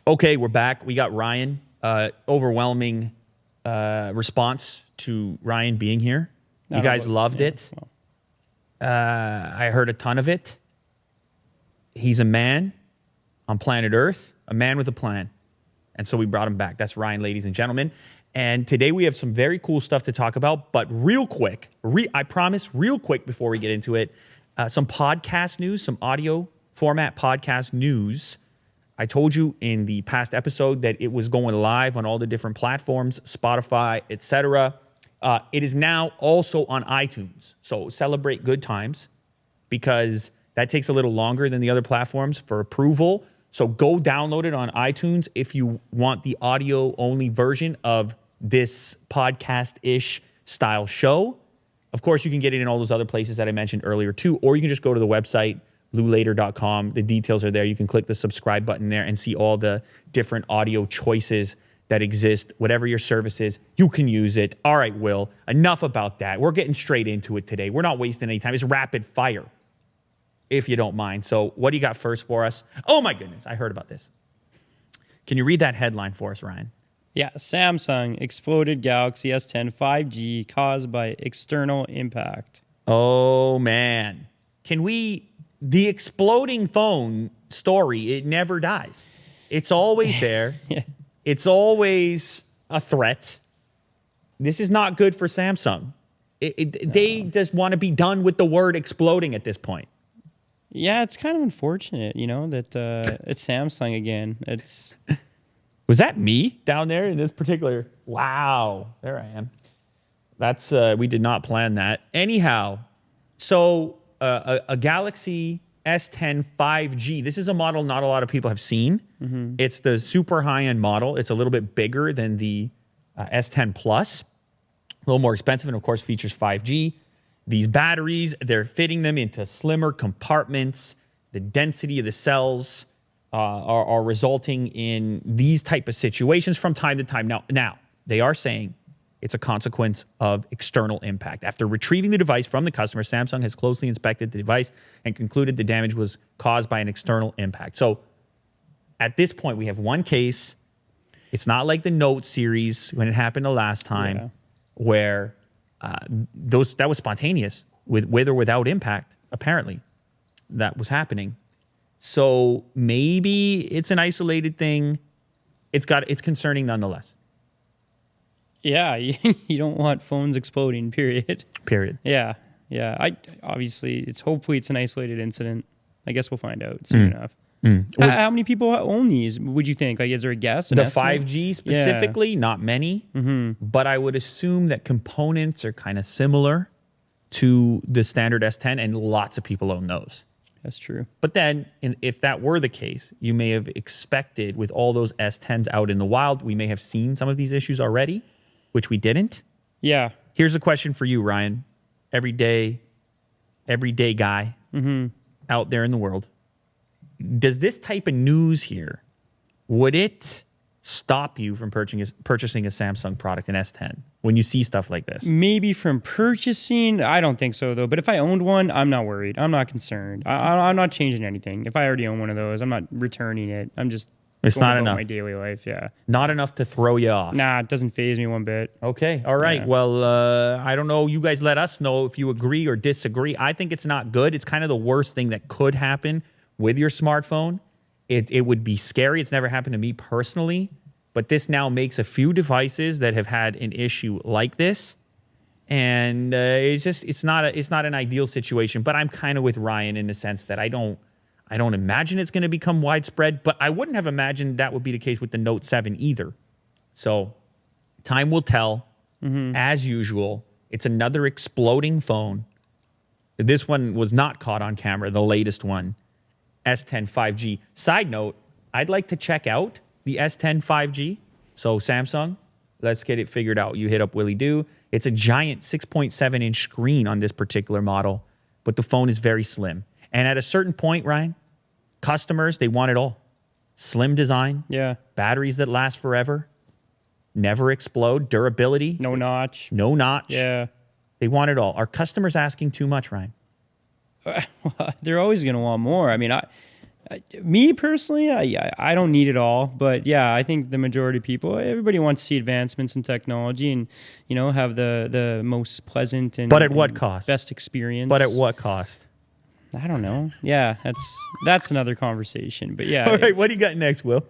Okay, we're back. We got Ryan. Overwhelming response to Ryan being here. You guys loved it. I heard a ton of it. He's a man on planet Earth, a man with a plan. And so we brought him back. That's Ryan, ladies and gentlemen. And today we have some very cool stuff to talk about. But real quick, I promise, real quick before we get into it, some podcast news, some audio format podcast news. I told you in the past episode that it was going live on all the different platforms, Spotify, etc. It is now also on iTunes. So celebrate good times because that takes a little longer than the other platforms for approval. So go download it on iTunes if you want the audio-only version of this podcast-ish style show. Of course, you can get it in all those other places that I mentioned earlier too, or you can just go to the website, loulater.com. The details are there. You can click the subscribe button there and see all the different audio choices that exist. Whatever your service is, you can use it. All right, Will, enough about that. We're getting straight into it today. We're not wasting any time. It's rapid fire, if you don't mind. So what do you got first for us? Oh, my goodness. I heard about this. Can you read that headline for us, Ryan? Yeah. Samsung exploded Galaxy S10 5G caused by external impact. Oh, man. The exploding phone story, it never dies. It's always there. Yeah. It's always a threat. This is not good for Samsung. They just want to be done with the word exploding at this point. Yeah, it's kind of unfortunate, that it's Samsung again. Was that me down there in this particular? Wow, there I am. That's we did not plan that. Anyhow, so a Galaxy S10 5G. This is a model not a lot of people have seen. Mm-hmm. It's the super high-end model. It's a little bit bigger than the S10 Plus. A little more expensive and, of course, features 5G. These batteries, they're fitting them into slimmer compartments. The density of the cells are resulting in these type of situations from time to time. Now, they are saying it's a consequence of external impact. After retrieving the device from the customer, Samsung has closely inspected the device and concluded the damage was caused by an external impact. So at this point, we have one case. It's not like the Note series when it happened the last time where that was spontaneous with or without impact, apparently, that was happening. So maybe it's an isolated thing. It's concerning nonetheless. Yeah, you don't want phones exploding, period. Yeah. Hopefully it's an isolated incident. I guess we'll find out soon enough. How many people own these, would you think? Like, is there a guess? The 5G specifically, not many. Mm-hmm. But I would assume that components are kind of similar to the standard S10, and lots of people own those. That's true. But then, if that were the case, you may have expected with all those S10s out in the wild, we may have seen some of these issues already, which we didn't. Yeah. Here's a question for you, Ryan. Everyday guy out there in the world. Does this type of news here, would it stop you from purchasing a Samsung product, an S10, when you see stuff like this? Maybe from purchasing? I don't think so, though. But if I owned one, I'm not worried. I'm not concerned. I'm not changing anything. If I already own one of those, I'm not returning it. I'm just It's going not about enough. my daily life, yeah. Not enough to throw you off. Nah, it doesn't faze me one bit. Okay, all right. Yeah. Well, I don't know. You guys let us know if you agree or disagree. I think it's not good. It's kind of the worst thing that could happen with your smartphone. It would be scary. It's never happened to me personally, but this now makes a few devices that have had an issue like this, and it's not an ideal situation. But I'm kind of with Ryan in the sense that I don't imagine it's going to become widespread, but I wouldn't have imagined that would be the case with the Note 7 either. So time will tell. As usual, it's another exploding phone. This one was not caught on camera, the latest one, S10 5G. Side note, I'd like to check out the S10 5G. So Samsung, let's get it figured out. You hit up Willie Do. It's a giant 6.7-inch screen on this particular model, but the phone is very slim. And at a certain point, Ryan, customers, they want it all. Slim design. Yeah. Batteries that last forever. Never explode. Durability. No notch. No notch. Yeah. They want it all. Are customers asking too much, Ryan? They're always going to want more. I mean, Me personally, I don't need it all, but yeah, I think the majority of people, everybody wants to see advancements in technology and, have the most pleasant and but at what cost? Best experience. But at what cost? I don't know. Yeah, that's another conversation. But yeah. All right, what do you got next, Will?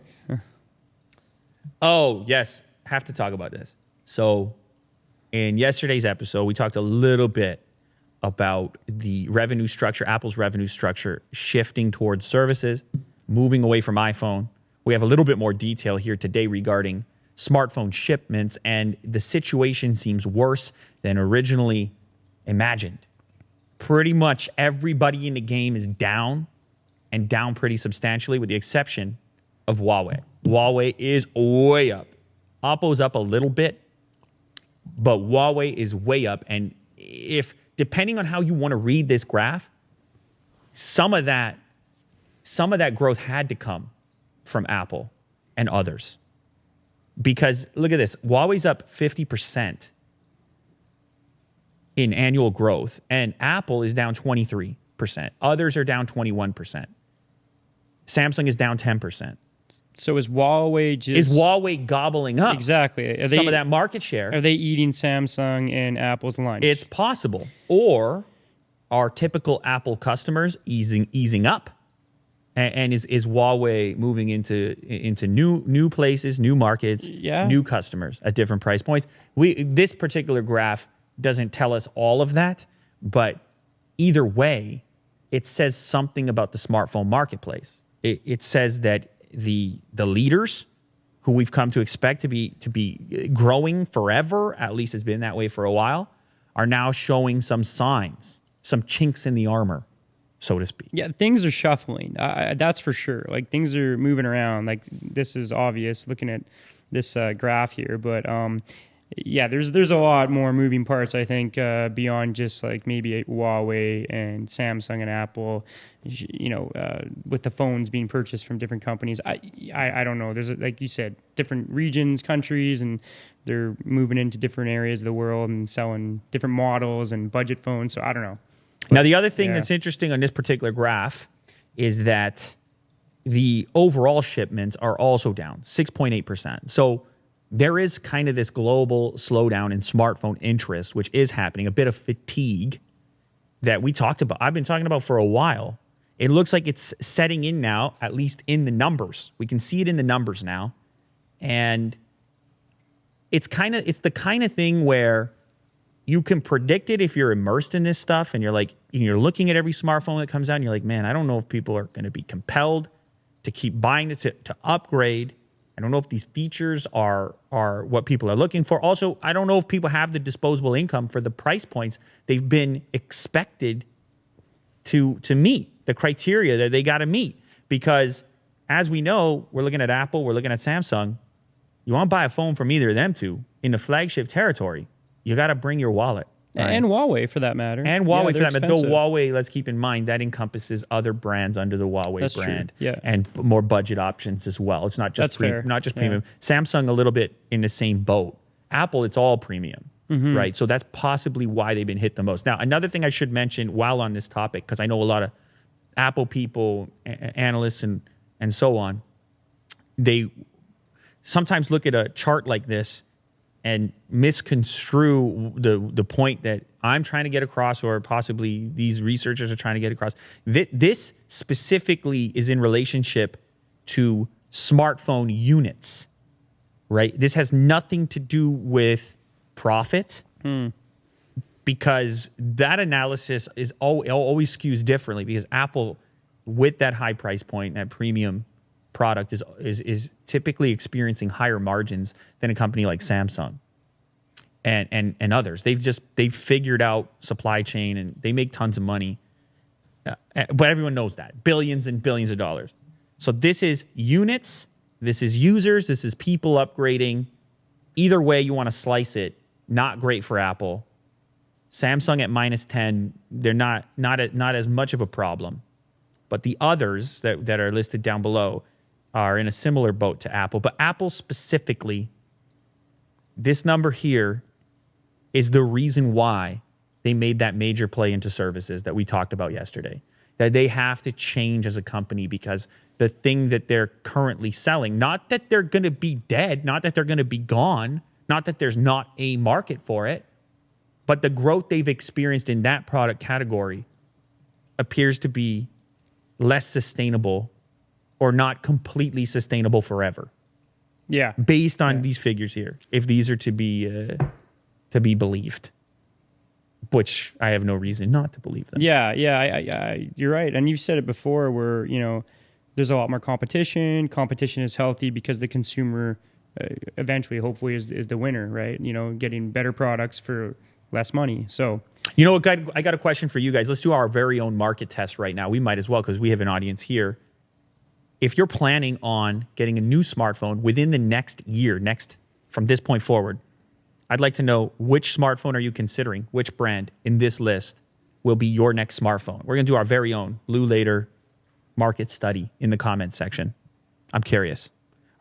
Oh, yes, have to talk about this. So in yesterday's episode, we talked a little bit about the revenue structure, Apple's revenue structure shifting towards services, moving away from iPhone. We have a little bit more detail here today regarding smartphone shipments, and the situation seems worse than originally imagined. Pretty much everybody in the game is down, and down pretty substantially, with the exception of Huawei. Huawei is way up. Oppo's up a little bit, but Huawei is way up. And depending on how you want to read this graph, some of that growth had to come from Apple and others. Because look at this, Huawei's up 50% in annual growth, and Apple is down 23%. Others are down 21%. Samsung is down 10%. So is Huawei gobbling up exactly some of that market share? Are they eating Samsung and Apple's lunch? It's possible. Or are typical Apple customers easing up? And is Huawei moving into new places, new markets, new customers at different price points? This particular graph doesn't tell us all of that, but either way, it says something about the smartphone marketplace. It says that the leaders, who we've come to expect to be growing forever, at least it's been that way for a while, are now showing some signs, some chinks in the armor, so to speak. Yeah, things are shuffling. That's for sure. Like, things are moving around. Like, this is obvious looking at this graph here, but yeah, there's a lot more moving parts, I think, beyond just like maybe Huawei and Samsung and Apple, with the phones being purchased from different companies. I don't know. There's, like you said, different regions, countries, and they're moving into different areas of the world and selling different models and budget phones. So I don't know. But, now, the other thing that's interesting on this particular graph is that the overall shipments are also down 6.8%. So there is kind of this global slowdown in smartphone interest, which is happening, a bit of fatigue that we talked about. I've been talking about for a while. It looks like it's setting in now, at least in the numbers. We can see it in the numbers now. And it's the kind of thing where you can predict it if you're immersed in this stuff and you're looking at every smartphone that comes out and you're like, man, I don't know if people are going to be compelled to keep buying it, to upgrade. I don't know if these features are what people are looking for. Also, I don't know if people have the disposable income for the price points they've been expected to meet, the criteria that they got to meet. Because as we know, we're looking at Apple, we're looking at Samsung. You want to buy a phone from either of them two in the flagship territory, you got to bring your wallet. Right? And Huawei, for that matter. And Huawei, for that matter. Though Huawei, let's keep in mind, that encompasses other brands under the Huawei brand. True. Yeah. And more budget options as well. It's not just not just premium. Samsung, a little bit in the same boat. Apple, it's all premium, right? So that's possibly why they've been hit the most. Now, another thing I should mention while on this topic, because I know a lot of Apple people, analysts, and so on, they sometimes look at a chart like this and misconstrue the point that I'm trying to get across, or possibly these researchers are trying to get across. This specifically is in relationship to smartphone units, right? This has nothing to do with profit, because that analysis is always skews differently, because Apple, with that high price point, that premium product, is typically experiencing higher margins than a company like Samsung and others. They've figured out supply chain and they make tons of money, but everyone knows that, billions and billions of dollars. So this is units, this is users, this is people upgrading. Either way you want to slice it, not great for Apple. Samsung at -10, they're not as much of a problem. But the others that are listed down below are in a similar boat to Apple. But Apple specifically, this number here is the reason why they made that major play into services that we talked about yesterday. that they have to change as a company because the thing that they're currently selling, not that they're going to be dead, not that they're going to be gone, not that there's not a market for it, but the growth they've experienced in that product category appears to be less sustainable or not completely sustainable forever. Yeah. Based on these figures here, if these are to be believed, which I have no reason not to believe them. Yeah, you're right. And you've said it before where, there's a lot more competition. Competition is healthy because the consumer eventually, hopefully, is the winner, right? Getting better products for less money. So, I got a question for you guys. Let's do our very own market test right now. We might as well because we have an audience here. If you're planning on getting a new smartphone within the next year, from this point forward, I'd like to know which smartphone are you considering, which brand in this list will be your next smartphone. We're going to do our very own Lou Later market study in the comments section. I'm curious.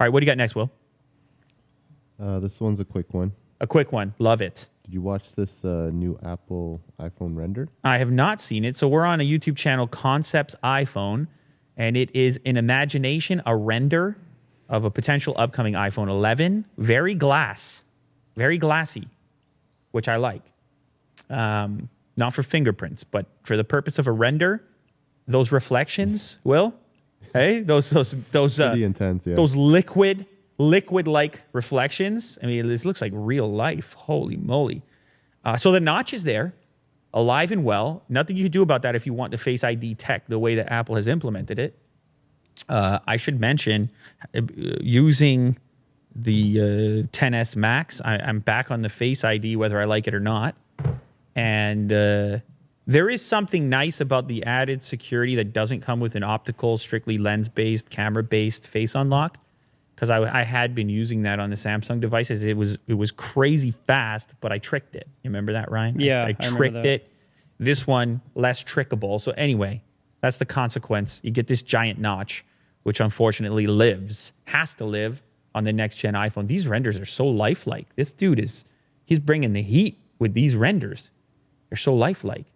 All right, what do you got next, Will? This one's a quick one. A quick one. Love it. Did you watch this new Apple iPhone render? I have not seen it. So we're on a YouTube channel, Concepts iPhone, and it is an imagination, a render of a potential upcoming iPhone 11. Very glassy, which I like. Not for fingerprints, but for the purpose of a render, those reflections, Will, hey, those pretty intense, yeah. Those liquid-like reflections. I mean, this looks like real life. Holy moly! So the notch is there, alive and well. Nothing you can do about that if you want the Face ID tech the way that Apple has implemented it. I should mention using the 10s Max. I'm back on the Face ID, whether I like it or not, and. There is something nice about the added security that doesn't come with an optical, strictly lens-based, camera-based face unlock. Because I had been using that on the Samsung devices. It was crazy fast, but I tricked it. You remember that, Ryan? Yeah, I tricked it. This one, less trickable. So anyway, that's the consequence. You get this giant notch, which unfortunately has to live on the next-gen iPhone. These renders are so lifelike. This dude he's bringing the heat with these renders. They're so lifelike.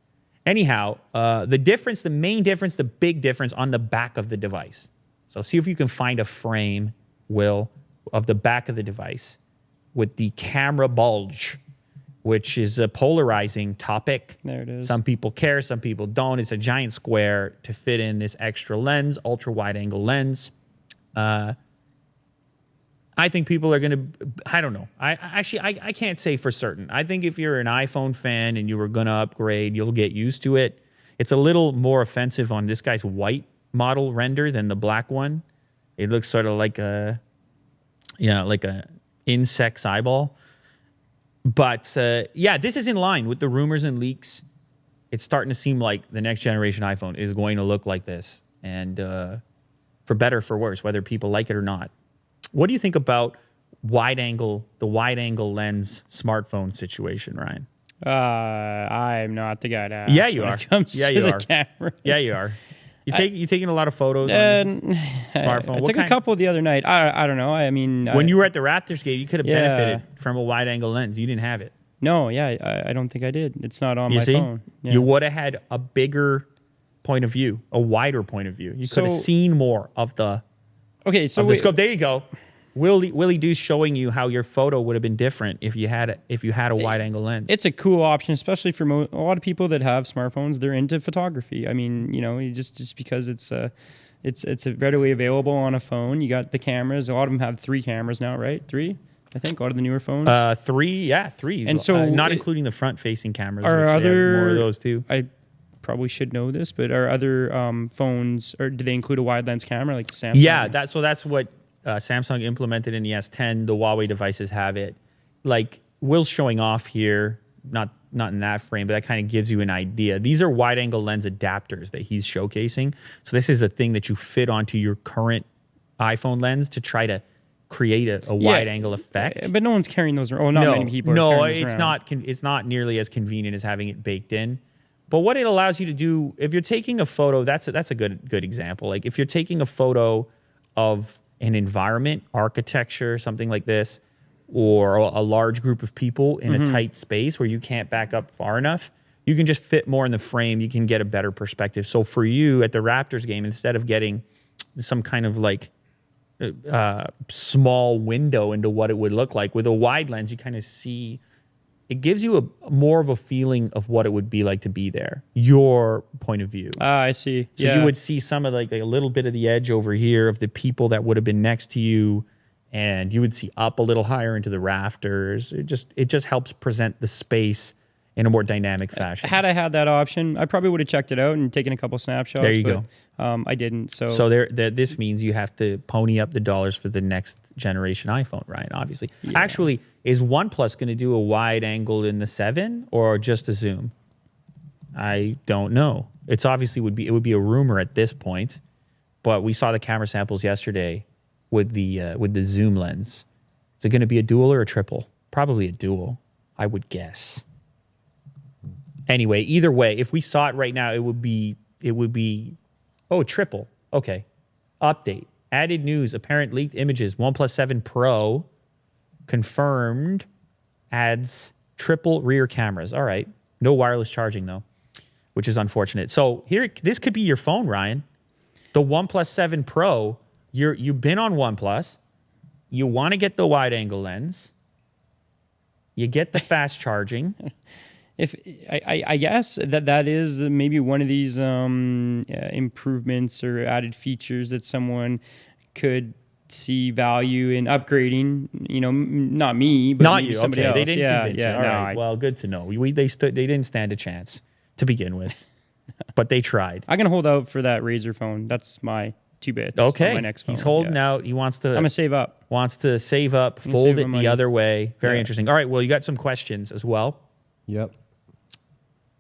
Anyhow, the main difference, the big difference on the back of the device. So see if you can find a frame, Will, of the back of the device with the camera bulge, which is a polarizing topic. There it is. Some people care, some people don't. It's a giant square to fit in this extra lens, ultra wide angle lens. I think people are going to, I don't know. I can't say for certain. I think if you're an iPhone fan and you were going to upgrade, you'll get used to it. It's a little more offensive on this guy's white model render than the black one. It looks sort of like a insect's eyeball. But this is in line with the rumors and leaks. It's starting to seem like the next generation iPhone is going to look like this. And for better or for worse, whether people like it or not. What do you think about the wide angle lens smartphone situation, Ryan? I'm not the guy to ask. Yeah, you are. Yeah, you are. Cameras. Yeah, you are. You taking a lot of photos on smartphone? I took a couple the other night. I don't know. I mean, when you were at the Raptors game, you could have benefited from a wide angle lens. You didn't have it. No, I don't think I did. It's not on my phone. Yeah. You would have had a bigger point of view, a wider point of view. You could have seen more of the. Okay, so the scope. There you go. Willie Doo's showing you how your photo would have been different if you had a wide angle lens. It's a cool option, especially for a lot of people that have smartphones. They're into photography. I mean, just because it's readily available on a phone. You got the cameras. A lot of them have 3 cameras now, right? 3, I think, out of the newer phones. 3. And so not including the front-facing cameras. Are other more of those too? I probably should know this, but are other phones, or do they include a wide lens camera like Samsung? Yeah, that's what Samsung implemented in the S10. The Huawei devices have it. Like Will's showing off here, not in that frame, but that kind of gives you an idea. These are wide angle lens adapters that he's showcasing. So this is a thing that you fit onto your current iPhone lens to try to create a wide angle effect. But no one's carrying those around. Not many people are carrying those around. It's not nearly as convenient as having it baked in. But what it allows you to do, if you're taking a photo, that's a good example. Like if you're taking a photo of an environment, architecture, something like this, or a large group of people in a tight space where you can't back up far enough, you can just fit more in the frame. You can get a better perspective. So for you at the Raptors game, instead of getting some kind of like small window into what it would look like, with a wide lens, you kind of see, it gives you a more of a feeling of what it would be like to be there. Your point of view. I see. So you would see some of like a little bit of the edge over here of the people that would have been next to you, and you would see up a little higher into the rafters. It just helps present the space in a more dynamic fashion. Had I had that option, I probably would have checked it out and taken a couple snapshots. There you go. I didn't. So this means you have to pony up the dollars for the next generation iPhone, Ryan, obviously. Yeah. Actually, is OnePlus going to do a wide angle in the 7 or just a zoom? I don't know. It's obviously it would be a rumor at this point, but we saw the camera samples yesterday with the zoom lens. Is it going to be a dual or a triple? Probably a dual, I would guess. Anyway, either way, if we saw it right now, it would be triple. Okay. Update. Added news. Apparent leaked images. OnePlus 7 Pro confirmed adds triple rear cameras. All right. No wireless charging though, which is unfortunate. So this could be your phone, Ryan. The OnePlus 7 Pro, you've been on OnePlus. You want to get the wide angle lens. You get the fast charging. If I guess that is maybe one of these improvements or added features that someone could see value in upgrading. You know, not me, but not you. Somebody else. They didn't convince you. All right. Well, good to know. They didn't stand a chance to begin with, but they tried. I'm gonna hold out for that Razer phone. That's my 2 bits. Okay. On my next phone. He's holding out. He wants to. I'm gonna save up. Wants to save up. Fold it the other way. Very interesting. All right. Well, you got some questions as well. Yep.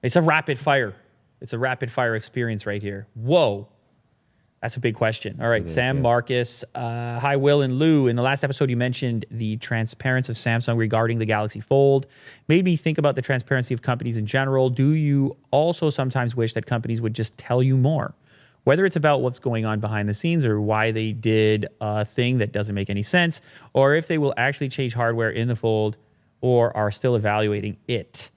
It's a rapid fire. It's a rapid fire experience right here. Whoa. That's a big question. All right, Sam, Marcus. Hi, Will and Lou. In the last episode, you mentioned the transparency of Samsung regarding the Galaxy Fold. Made me think about the transparency of companies in general. Do you also sometimes wish that companies would just tell you more? Whether it's about what's going on behind the scenes or why they did a thing that doesn't make any sense, or if they will actually change hardware in the Fold or are still evaluating it.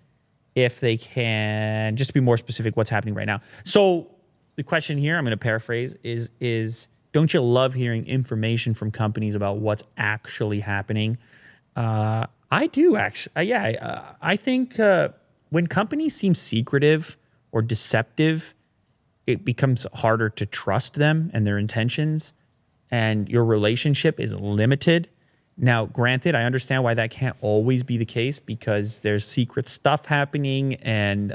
If they can, just to be more specific, what's happening right now. So the question here, I'm going to paraphrase, is don't you love hearing information from companies about what's actually happening? I do, actually. I think when companies seem secretive or deceptive, it becomes harder to trust them and their intentions, and your relationship is limited. Now, granted, I understand why that can't always be the case because there's secret stuff happening and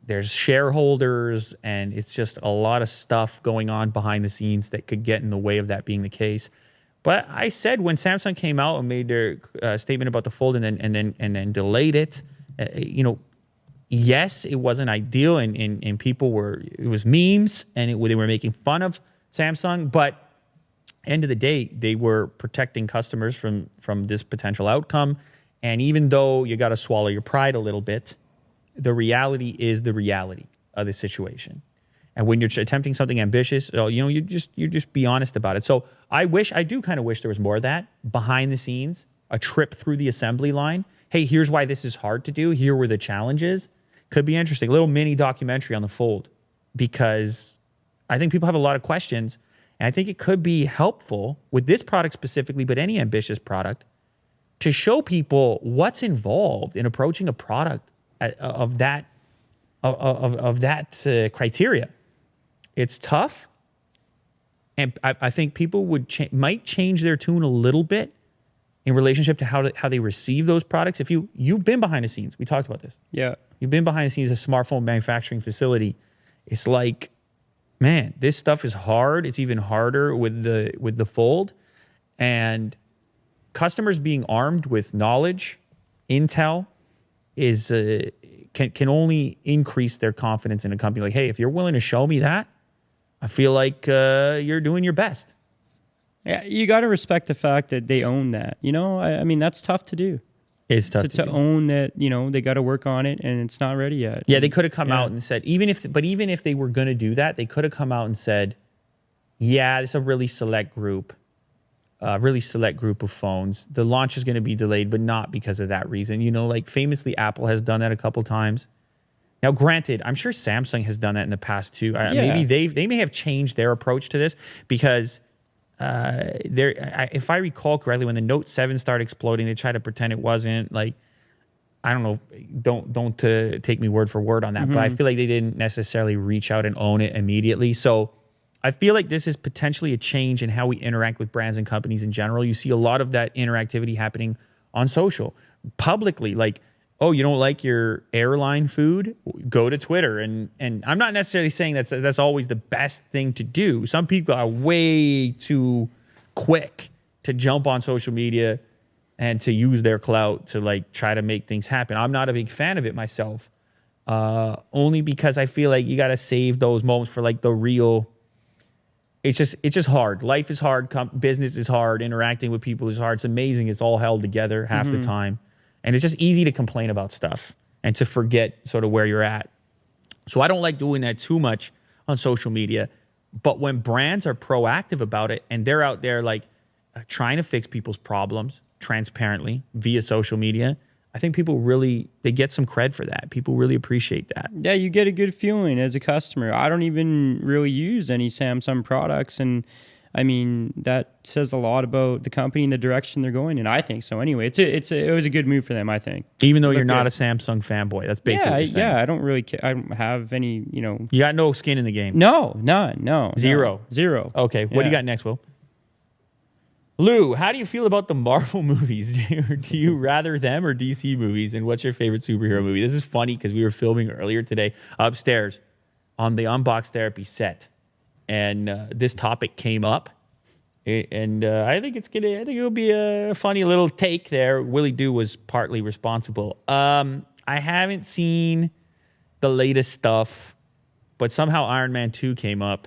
there's shareholders and it's just a lot of stuff going on behind the scenes that could get in the way of that being the case. But I said when Samsung came out and made their statement about the Fold and then delayed it, yes, it wasn't ideal and people it was memes and they were making fun of Samsung, but end of the day, they were protecting customers from this potential outcome. And even though you got to swallow your pride a little bit, the reality is the reality of the situation. And when you're attempting something ambitious, you just be honest about it. So I do kind of wish there was more of that behind the scenes, a trip through the assembly line. Hey, here's why this is hard to do. Here were the challenges. Could be interesting. A little mini documentary on the Fold, because I think people have a lot of questions. And I think it could be helpful with this product specifically, but any ambitious product, to show people what's involved in approaching a product of that criteria. It's tough, and I think people might change their tune a little bit in relationship to how they receive those products. If you've been behind the scenes, we talked about this. Yeah, you've been behind the scenes of a smartphone manufacturing facility. It's like, man, this stuff is hard. It's even harder with the Fold, and customers being armed with knowledge, intel, is can only increase their confidence in a company. Like, hey, if you're willing to show me that, I feel like you're doing your best. Yeah, you got to respect the fact that they own that. I mean, that's tough to do. It's tough to own that. They got to work on it, and it's not ready yet. Yeah, they could have come out and said, even if they were going to do that, they could have come out and said, yeah, it's a really select group of phones. The launch is going to be delayed, but not because of that reason. Like famously, Apple has done that a couple times. Now, granted, I'm sure Samsung has done that in the past too. Yeah. Maybe they may have changed their approach to this because if I recall correctly, when the Note 7 started exploding, they tried to pretend it wasn't. Like, I don't know. Don't take me word for word on that, but I feel like they didn't necessarily reach out and own it immediately. So I feel like this is potentially a change in how we interact with brands and companies in general. You see a lot of that interactivity happening on social, publicly. Like, oh, you don't like your airline food? Go to Twitter. And I'm not necessarily saying that's always the best thing to do. Some people are way too quick to jump on social media and to use their clout to like try to make things happen. I'm not a big fan of it myself, only because I feel like you got to save those moments for like the real. It's just hard. Life is hard. Business is hard. Interacting with people is hard. It's amazing. It's all held together half the time. And it's just easy to complain about stuff and to forget sort of where you're at. So I don't like doing that too much on social media. But when brands are proactive about it and they're out there like trying to fix people's problems transparently via social media, I think people really, they get some cred for that. People really appreciate that. Yeah, you get a good feeling as a customer. I don't even really use any Samsung products, and I mean, that says a lot about the company and the direction they're going in. I think so. Anyway, it was a good move for them, I think. Even though you're not a Samsung fanboy, that's basically what you're saying. Yeah, I don't really I don't have any, You got no skin in the game. No, none, no. Zero. No, zero. Okay, what do you got next, Will? Lou, how do you feel about the Marvel movies? Do you rather them or DC movies? And what's your favorite superhero movie? This is funny because we were filming earlier today upstairs on the Unbox Therapy set. And this topic came up, and I think it'll be a funny little take there. Willie Doo was partly responsible. I haven't seen the latest stuff, but somehow Iron Man 2 came up.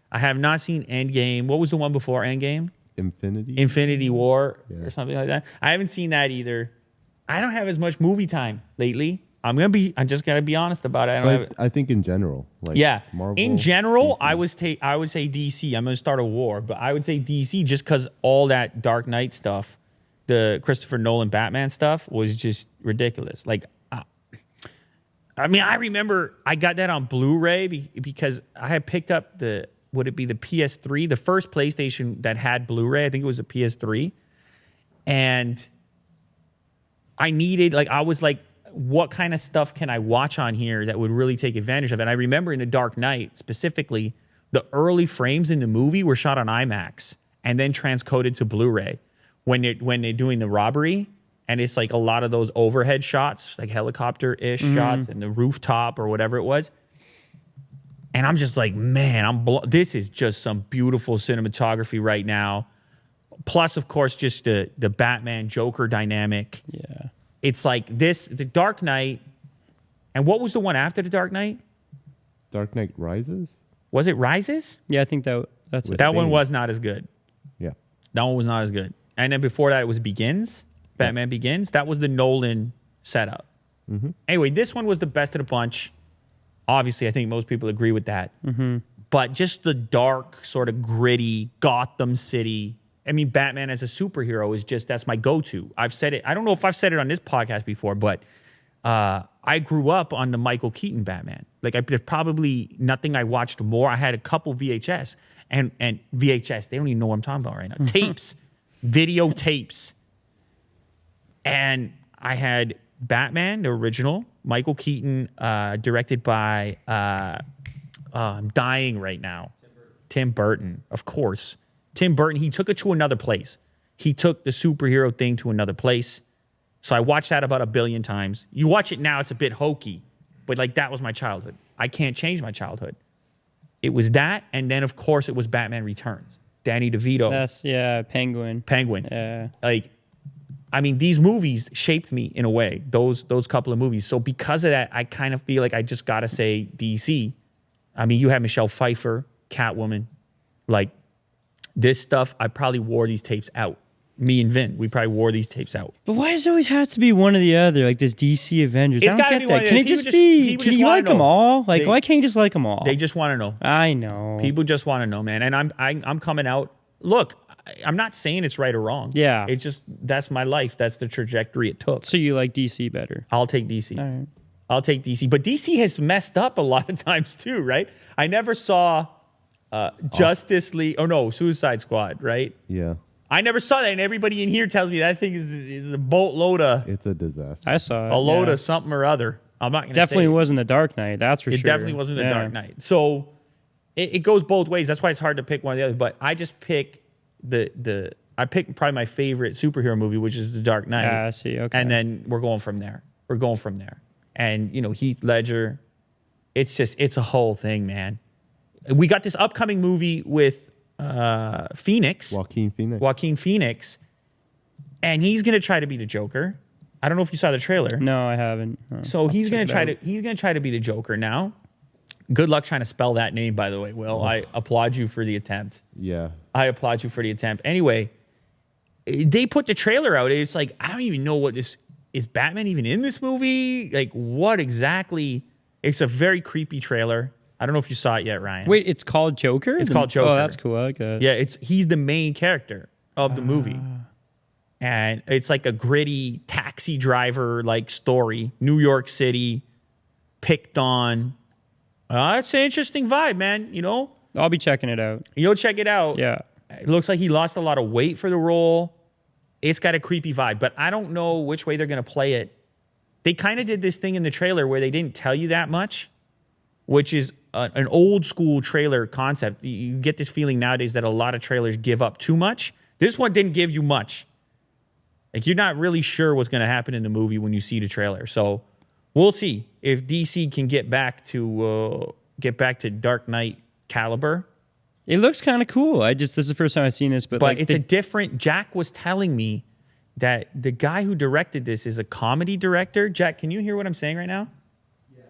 I have not seen Endgame. What was the one before Endgame? Infinity War or something like that. I haven't seen that either. I don't have as much movie time lately. I'm just gonna be honest about it. I think in general, Marvel, in general, DC. I would say DC. I'm gonna start a war, but I would say DC just because all that Dark Knight stuff, the Christopher Nolan Batman stuff was just ridiculous. Like, I mean, I remember I got that on Blu-ray because I had picked up would it be the PS3, the first PlayStation that had Blu-ray? I think it was a PS3, and I was like, what kind of stuff can I watch on here that would really take advantage of it? And I remember in The Dark Knight, specifically, the early frames in the movie were shot on IMAX and then transcoded to Blu-ray when they're doing the robbery. And it's like a lot of those overhead shots, like helicopter-ish shots and the rooftop or whatever it was. And I'm just like, man, this is just some beautiful cinematography right now. Plus, of course, just the Batman Joker dynamic. Yeah. It's like the Dark Knight. And what was the one after the Dark Knight? Dark Knight Rises? Was it Rises? Yeah, I think that's it. That one was not as good. Yeah. That one was not as good. And then before that, it was Begins. Batman Begins. That was the Nolan setup. Anyway, this one was the best of the bunch. Obviously, I think most people agree with that. But just the dark, sort of gritty Gotham City. I mean, Batman as a superhero that's my go-to. I've said it. I don't know if I've said it on this podcast before, but I grew up on the Michael Keaton Batman. Like, there's probably nothing I watched more. I had a couple VHS and VHS. They don't even know what I'm talking about right now. Tapes, videotapes. And I had Batman, the original, Michael Keaton, directed by, I'm dying right now. Tim Burton, of course. Tim Burton, he took it to another place. He took the superhero thing to another place. So I watched that about 1 billion times. You watch it now, it's a bit hokey. But like, that was my childhood. I can't change my childhood. It was that, and then, of course, it was Batman Returns. Danny DeVito. Penguin. Yeah. Like, I mean, these movies shaped me in a way, those couple of movies. So because of that, I kind of feel like I just got to say DC. I mean, you had Michelle Pfeiffer, Catwoman. Like, this stuff, I probably wore these tapes out. Me and Vin, we probably wore these tapes out. But why does it always have to be one or the other? Like this DC Avengers. It's I don't get that. Can it just be? Can you like them all? Like, why can't you just like them all? They just want to know. I know. People just want to know, man. And I'm coming out. Look, I'm not saying it's right or wrong. Yeah. It's just, that's my life. That's the trajectory it took. So you like DC better? I'll take DC. All right. I'll take DC. But DC has messed up a lot of times too, right? I never saw Justice League. Oh no, Suicide Squad, right? Yeah. I never saw that, and everybody in here tells me that thing is a boatload of. It's a disaster. I saw it. A load of something or other. I'm not going to say. Definitely wasn't the Dark Knight. That's for sure. It definitely wasn't a Dark Knight. So it goes both ways. That's why it's hard to pick one or the other. But I just pick I picked probably my favorite superhero movie, which is The Dark Knight. I see. Okay. And then we're going from there. And Heath Ledger. It's a whole thing, man. We got this upcoming movie with Joaquin Phoenix, and he's gonna try to be the Joker. I don't know if you saw the trailer. No, I haven't. No. So he's gonna try to be the Joker now. Good luck trying to spell that name, by the way, Will. I applaud you for the attempt. Yeah. I applaud you for the attempt. Anyway, they put the trailer out. It's like, I don't even know what this is. Batman even in this movie? Like, what exactly? It's a very creepy trailer. I don't know if you saw it yet, Ryan. Wait, it's called Joker? It's called Joker. Oh, that's cool. I like that. Yeah, he's the main character of the movie. And it's like a gritty taxi driver like story. New York City, picked on. It's an interesting vibe, man. I'll be checking it out. You'll check it out. Yeah. It looks like he lost a lot of weight for the role. It's got a creepy vibe, but I don't know which way they're going to play it. They kind of did this thing in the trailer where they didn't tell you that much, which is an old school trailer concept. You get this feeling nowadays that a lot of trailers give up too much. This one didn't give you much. Like, you're not really sure what's going to happen in the movie when you see the trailer. So we'll see if DC can get back to Dark Knight caliber. It looks kind of cool. This is the first time I've seen this, but it's a different. Jack was telling me that the guy who directed this is a comedy director. Jack, can you hear what I'm saying right now? Yeah.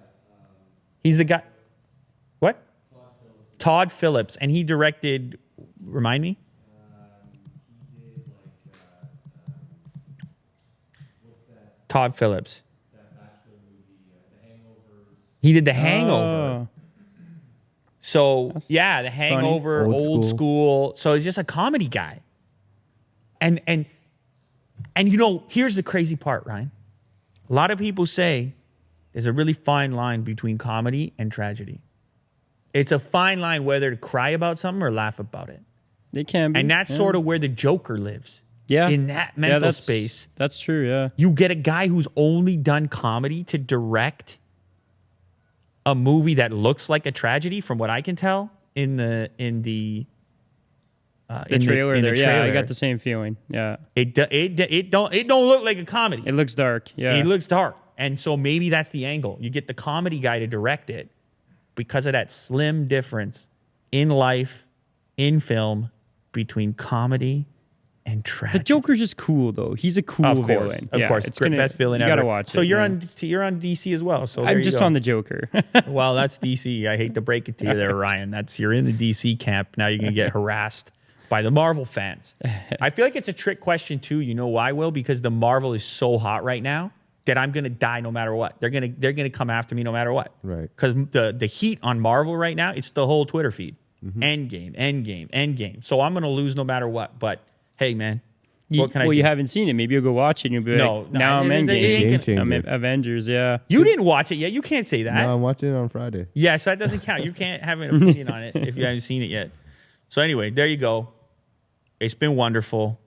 He's the guy. What? Todd Phillips, and he directed. Remind me. He did what's that? Todd Phillips. That Bachelor movie, The Hangovers. He did The Hangover. So The Hangover, funny. old school. So he's just a comedy guy. And here's the crazy part, Ryan. A lot of people say there's a really fine line between comedy and tragedy. It's a fine line whether to cry about something or laugh about it. It can be. And that's sort of where the Joker lives. Yeah. In that mental space. That's true, yeah. You get a guy who's only done comedy to direct a movie that looks like a tragedy, from what I can tell in the trailer. Yeah, I trailer. got the same feeling. Yeah. It don't look like a comedy. It looks dark. Yeah. It looks dark. And so maybe that's the angle. You get the comedy guy to direct it because of that slim difference in life, in film, between comedy and tragedy. The Joker's just cool, though. He's a cool villain. Of course. It's best villain ever. You gotta watch it. So you're on DC as well. So I'm just on the Joker. Well, that's DC. I hate to break it to you there, Ryan. You're in the DC camp. Now you're going to get harassed by the Marvel fans. I feel like it's a trick question, too. You know why, Will? Because the Marvel is so hot right now that I'm going to die no matter what. They're going to come after me no matter what. Right. Because the heat on Marvel right now, it's the whole Twitter feed. Mm-hmm. Endgame. So I'm going to lose no matter what. But, hey, man. What can I do? You haven't seen it. Maybe you'll go watch it and you'll be like, now I'm Endgame. I'm Avengers, yeah. You didn't watch it yet. You can't say that. No, I'm watching it on Friday. Yeah, so that doesn't count. You can't have an opinion on it if you haven't seen it yet. So anyway, there you go. It's been wonderful.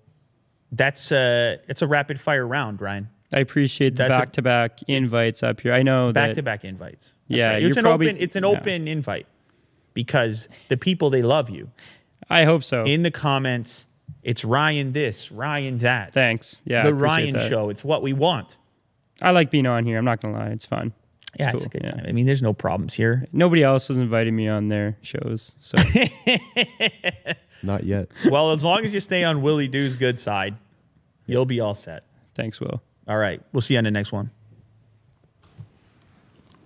It's a rapid fire round, Ryan. I appreciate the back-to-back invites up here. I know that back-to-back invites. That's yeah, right. It's an open invite because the people, they love you. I hope so. In the comments, it's Ryan this, Ryan that. Thanks. Yeah, the Ryan Show. It's what we want. I like being on here. I'm not gonna lie. It's fun. It's a good time. I mean, there's no problems here. Nobody else has invited me on their shows, so Not yet. Well, as long as you stay on Willie Doo's good side, you'll be all set. Thanks, Will. All right. We'll see you on the next one.